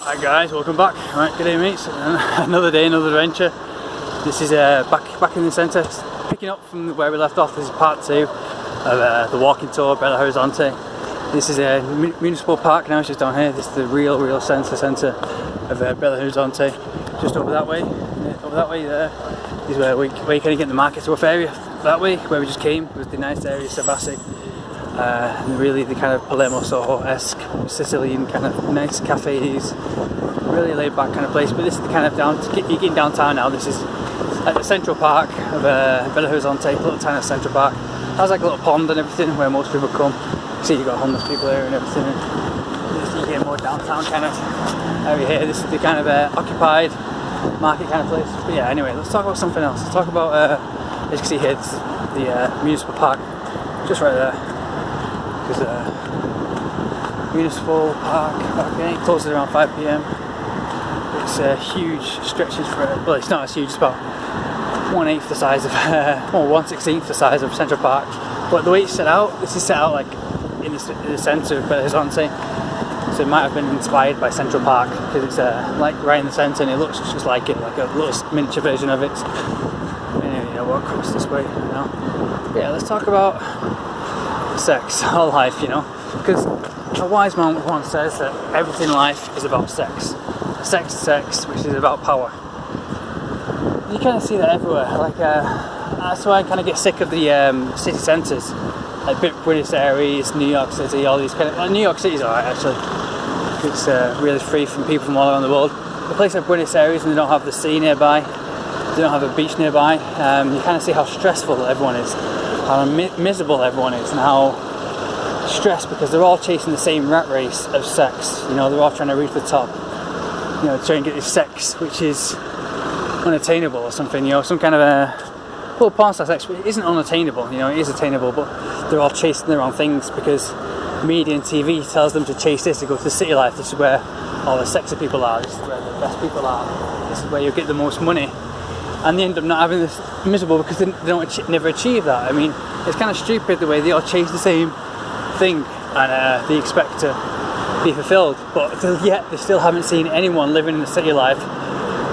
Hi guys, welcome back. Right, good day mates. Another day, another adventure. This is back in the centre, picking up from where we left off. This is part 2 of the walking tour, Belo Horizonte. This is a municipal park now, it's just down here. This is the real centre of Belo Horizonte. Just over that way there is where you kind of get the market's rough area. That way, where we just came, was the nice area, Savassi. And really the kind of Palermo Soho-esque Sicilian kind of nice cafes, really laid back kind of place. But this is the kind of you're getting downtown now. This is at the central park of Belo Horizonte, little tiny central park. It has like a little pond and everything where most people come. See, you've got homeless people here and everything. And you get more downtown kind of area here. This is the kind of occupied market kind of place. But yeah, anyway, let's talk about something else. Let's talk about, as you can see here, this is the municipal park, just right there. Because municipal park, okay, closes around 5 PM. It's huge stretches for it. Well, it's not as huge, it's about 1/8 the size of, or 1/16 the size of Central Park. But the way it's set out, this is set out like in the centre of Belo Horizonte. So it might have been inspired by Central Park because it's like right in the centre and it looks just like it, like a little miniature version of it. Anyway, you know, walk across this way now. Yeah, let's talk about sex, all life, you know, because a wise man once says that everything in life is about sex. Sex, which is about power. You kind of see that everywhere. Like that's why I kind of get sick of the city centres, like Buenos Aires, New York City, all these kind of. New York City's alright actually. It's really free from people from all around the world. The place like Buenos Aires, and they don't have the sea nearby, they don't have a beach nearby. You kind of see how stressful everyone is. How miserable everyone is and how stressed because they're all chasing the same rat race of sex. You know, they're all trying to reach the top. You know, trying to get this sex which is unattainable or something. You know, some kind of a porn star sex which isn't unattainable. You know, it is attainable, but they're all chasing the wrong things because media and TV tells them to chase this, to go to the city life. This is where all the sexy people are. This is where the best people are. This is where you get the most money. And they end up not having this miserable because they don't never achieve that. I mean, it's kind of stupid the way they all chase the same thing and they expect to be fulfilled, but yet they still haven't seen anyone living in the city life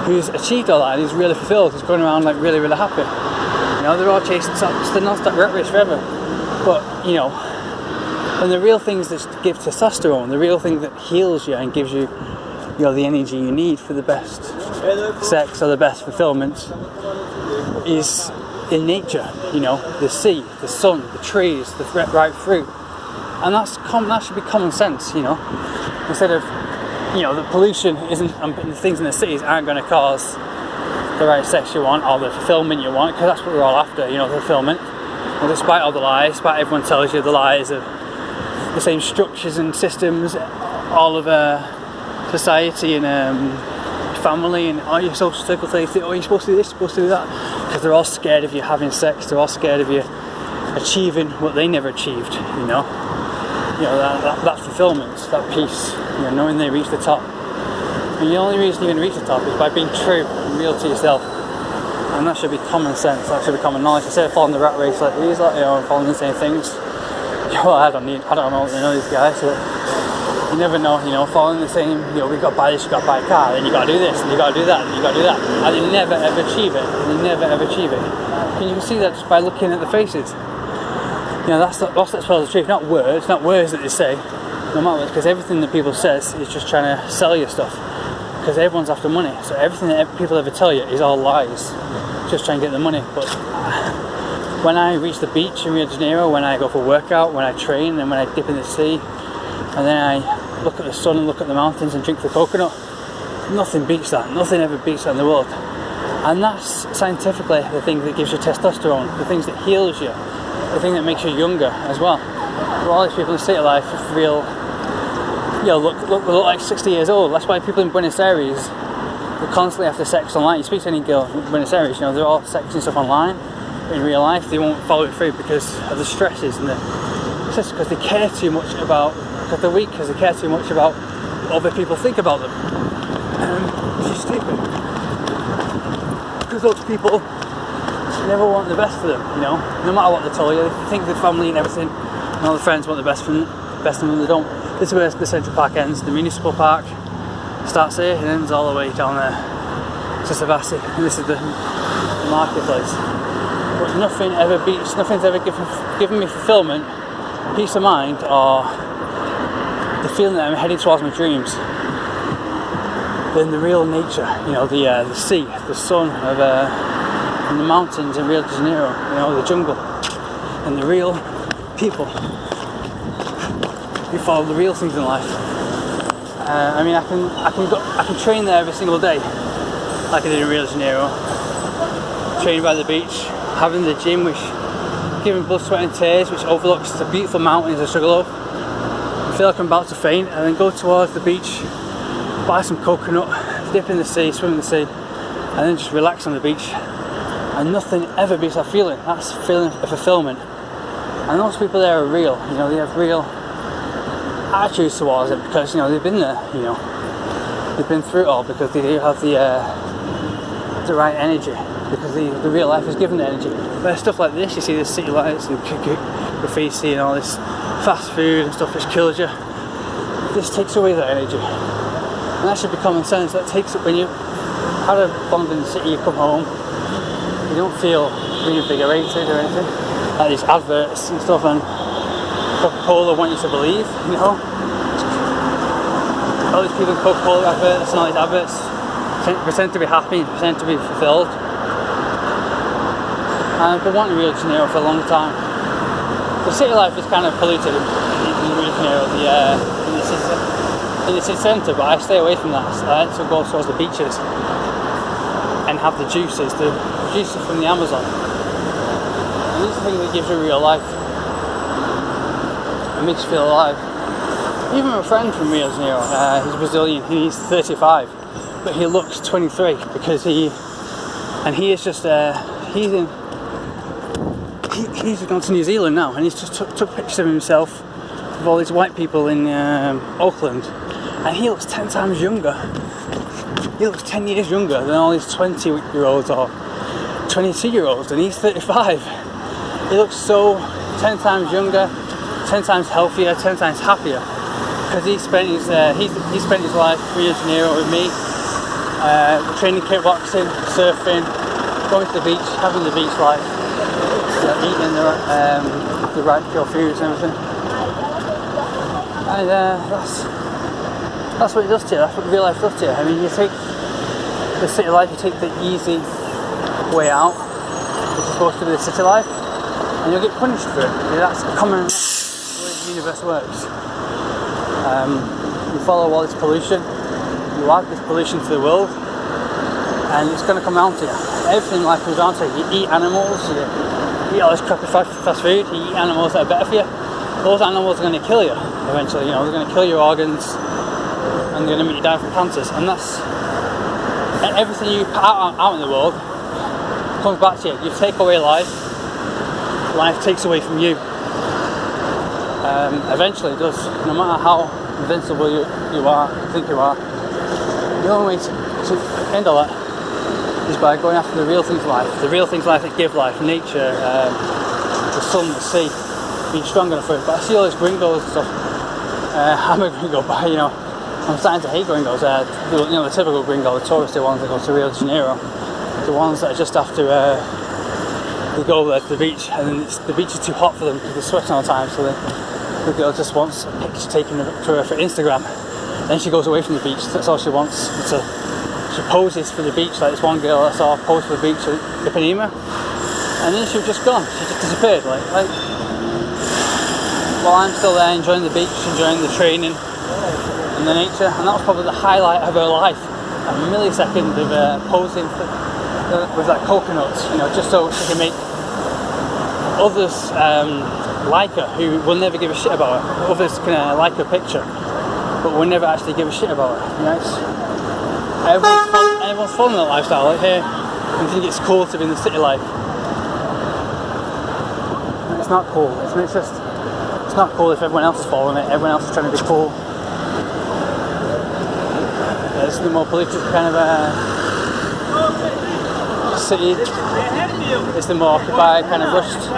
who's achieved all that and who's really fulfilled, who's going around like really happy. You know, they're all chasing the non-stop rat race forever. But you know, and the real things that give testosterone, the real thing that heals you and gives you, you know, the energy you need for the best sex or the best fulfillment is in nature. You know, the sea, the sun, the trees, the ripe fruit, and that should be common sense. You know, instead of, you know, the pollution isn't, the things in the cities aren't going to cause the right sex you want or the fulfillment you want, because that's what we're all after. You know, the fulfillment. And despite all the lies, despite everyone tells you the lies of the same structures and systems, all of society and family and all your social circle say, oh, you're supposed to do this, you're supposed to do that, because they're all scared of you having sex, they're all scared of you achieving what they never achieved. You know, that fulfillment, that peace, you know, knowing they reach the top. And the only reason you're going to reach the top is by being true and real to yourself, and that should be common sense, that should be common knowledge. Instead of following the rat race like these, like, you know, following the same things. Well, I don't know, you know, these guys, but you never know, you know, following the same, you know, we've got to buy this, you've got to buy a car, then you got to do this, and you got to do that, and you got to do that, and you never ever achieve it, And you can see that just by looking at the faces. You know, that's the truth, not words that they say, no matter what, because everything that people says is just trying to sell you stuff, because everyone's after money, so everything that people ever tell you is all lies, just trying to get the money. But when I reach the beach in Rio de Janeiro, when I go for a workout, when I train, and when I dip in the sea, and then I look at the sun and look at the mountains and drink the coconut, nothing beats that. Nothing ever beats that in the world. And that's scientifically the thing that gives you testosterone, the things that heals you, the thing that makes you younger as well. But all these people in city life real, you know, look like 60 years old. That's why people in Buenos Aires, they constantly after sex online. You speak to any girl in Buenos Aires, you know, they're all sexing stuff online. In real life, they won't follow it through because of the stresses and it's just because they care too much about, because they're weak, because they care too much about what other people think about them. Which is stupid. Because those people never want the best for them, you know, no matter what they tell you. They think the family and everything, and all the friends want the best for them, they don't. This is where the Central Park ends, the municipal park. starts here and ends all the way down there to Savassi, and this is the marketplace. But nothing's ever given me fulfillment, peace of mind, or the feeling that I'm heading towards my dreams than the real nature, you know, the sea, the sun, and the mountains in Rio de Janeiro, you know, the jungle, and the real people who follow the real things in life. I mean, I can train there every single day, like I did in Rio de Janeiro, training by the beach, having the gym which giving blood, sweat and tears, which overlooks the beautiful mountains of Sugarloaf. I feel like I'm about to faint, and then go towards the beach, buy some coconut, dip in the sea, swim in the sea, and then just relax on the beach. And nothing ever beats that feeling. That's feeling of fulfillment. And those people there are real, you know, they have real attitudes towards it, because, you know, they've been there, you know, they've been through it all, because they do have the right energy, because the real life is given the energy. But stuff like this, you see the city lights and graffiti and all this fast food and stuff which kills you. This takes away that energy. And that should be common sense. That takes it when you had a bond in the city, you come home, you don't feel reinvigorated or anything. Like these adverts and stuff, and Coca-Cola want you to believe, you know. All these people in Coca-Cola adverts and all these adverts pretend to be happy and pretend to be fulfilled. And I've been wanting Rio de Janeiro for a long time. The city life is kind of polluted in Rio de Janeiro, in the city centre, but I stay away from that. So I like to go towards the beaches and have the juices from the Amazon. And these are things that gives you real life. It makes you feel alive. Even my friend from Rio de Janeiro, he's Brazilian, he's 35, but he looks 23 because he's gone to New Zealand now, and he's just took pictures of himself with all these white people in Auckland, and he looks 10 times younger. He looks 10 years younger than all these 20-year-olds or 22-year-olds, and he's 35. He looks so 10 times younger, 10 times healthier, 10 times happier, because he spent his life in Rio de Janeiro with me, training kickboxing, surfing, going to the beach, having the beach life, eating the right pure foods and everything. And that's what it does to you. That's what real life does to you. I mean, you take the city life, you take the easy way out, which is supposed to be the city life, and you'll get punished for it. That's common way the universe works. You follow all this pollution, you add this pollution to the world, and it's going to come down to you. Everything in life comes down to you. You eat animals, you eat all this crappy fast food, you eat animals that are better for you. Those animals are going to kill you eventually, you know, they're going to kill your organs, and they're going to make you die from cancers. And that's everything you put out in the world comes back to you. You take away life, life takes away from you. Eventually it does. No matter how invincible you think you are, the only way to end all that is by going after the real things in life. The real things in life that give life, nature, the sun, the sea, being strong enough for it. But I see all these gringos and stuff. I'm a gringo, but you know, I'm starting to hate gringos. You know, the typical gringo, the touristy ones that go to Rio de Janeiro, the ones that are just after they go there to the beach, and then the beach is too hot for them because they're sweating all the time. So the girl just wants a picture taken for Instagram. Then she goes away from the beach. That's all she wants. She poses for the beach, like this one girl I saw pose for the beach at Ipanema, and then she was just gone. She just disappeared. Like while I'm still there enjoying the beach, enjoying the training and the nature, and that was probably the highlight of her life. A millisecond of posing with that coconut, you know, just so she can make others like her, who will never give a shit about her. Others can like her picture, but will never actually give a shit about her. You know, everyone's following that lifestyle. Like here, I think it's cool to be in the city life. It's not cool. It's not cool if everyone else is following it. Everyone else is trying to be cool. It's the more polluted kind of city. It's the more occupied, kind of rushed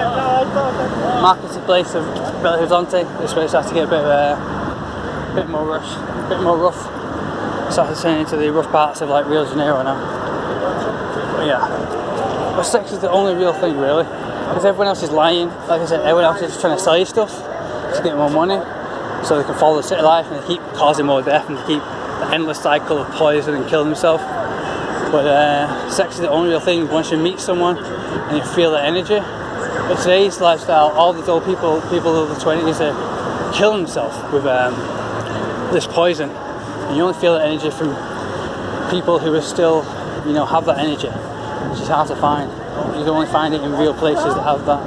marketplace of Belo Horizonte. This way it starts to get a bit more rushed, a bit more rough. started turning into the rough parts of like Rio de Janeiro now. But yeah, but sex is the only real thing really, because everyone else is lying. Like I said, everyone else is just trying to sell you stuff to get more money, so they can follow the city life and they keep causing more death and they keep the endless cycle of poison and killing themselves. But sex is the only real thing. Once you meet someone and you feel the energy. But today's lifestyle, all these old people of the 20s are killing themselves with this poison. And you only feel the energy from people who are still, you know, have that energy, which is hard to find. You can only find it in real places that have that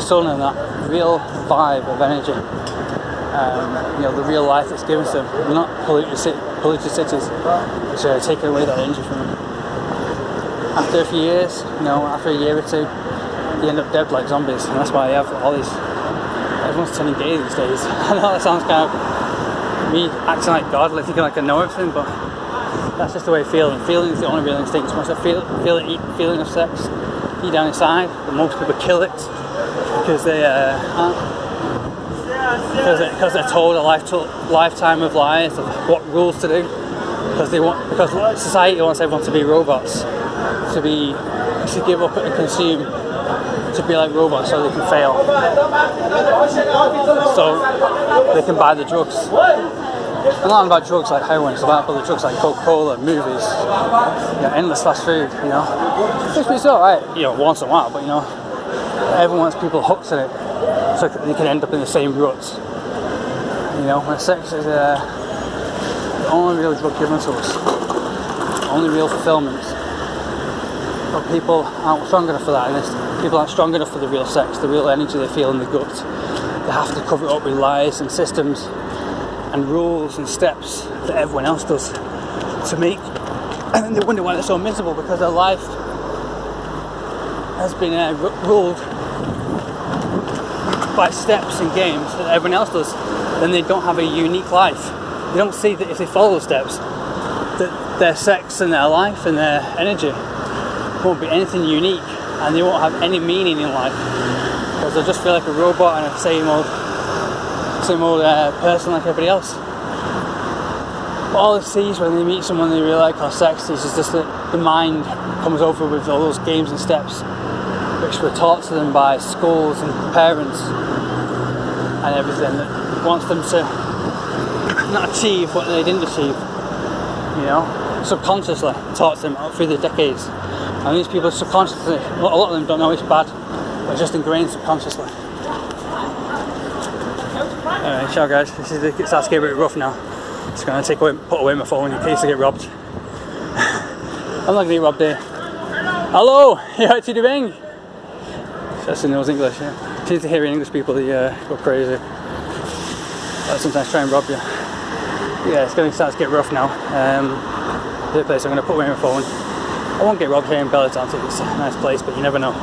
sun and that real vibe of energy. You know, the real life that's given to them, not polluted cities, which are taking away that energy from them. After a few years, you know, after a year or two, you end up dead like zombies, and that's why you have all these. Everyone's turning gay these days. I know that sounds kind of me acting like God, like thinking like I know everything, but that's just the way I feel. And feeling is the only real instinct. Once I feel the feeling of sex deep down inside, but most people kill it because they because they're told a lifetime of lies of what rules to do, because society wants everyone to be robots, to give up and consume, to be like robots so they can fail, so they can buy the drugs. It's not about drugs like heroin, it's about the drugs like Coca-Cola, movies, you know, endless fast food, you know. Which is alright, you know, once in a while, but you know, everyone wants people hooked in it so they can end up in the same ruts. You know, when sex is the only real drug given to us, the only real fulfillment. But people aren't strong enough for that, and people aren't strong enough for the real sex, the real energy they feel in the gut. They have to cover it up with lies and systems and rules and steps that everyone else does to make, and then they wonder why they're so miserable, because their life has been ruled by steps and games that everyone else does. Then they don't have a unique life. They don't see that if they follow the steps, that their sex and their life and their energy won't be anything unique, and they won't have any meaning in life, because they'll just feel like a robot and a same old person like everybody else. But all they see is when they meet someone they really like, or sex is just that the mind comes over with all those games and steps which were taught to them by schools and parents and everything, that wants them to not achieve what they didn't achieve, you know, subconsciously taught to them through the decades. And these people subconsciously, a lot of them don't know it's bad, but it's just ingrained subconsciously. Alright, ciao guys, it starts to get a bit rough now. Just going to put away my phone in case I get robbed. I'm not going to get robbed here. Hello, you like to do bang? That's in those English, yeah. Seems to hear English people, they go crazy. But sometimes try and rob you. Yeah, it's going to start to get rough now. The place I'm going to put away my phone. I won't get robbed here in Belo Horizonte, it's a nice place, but you never know.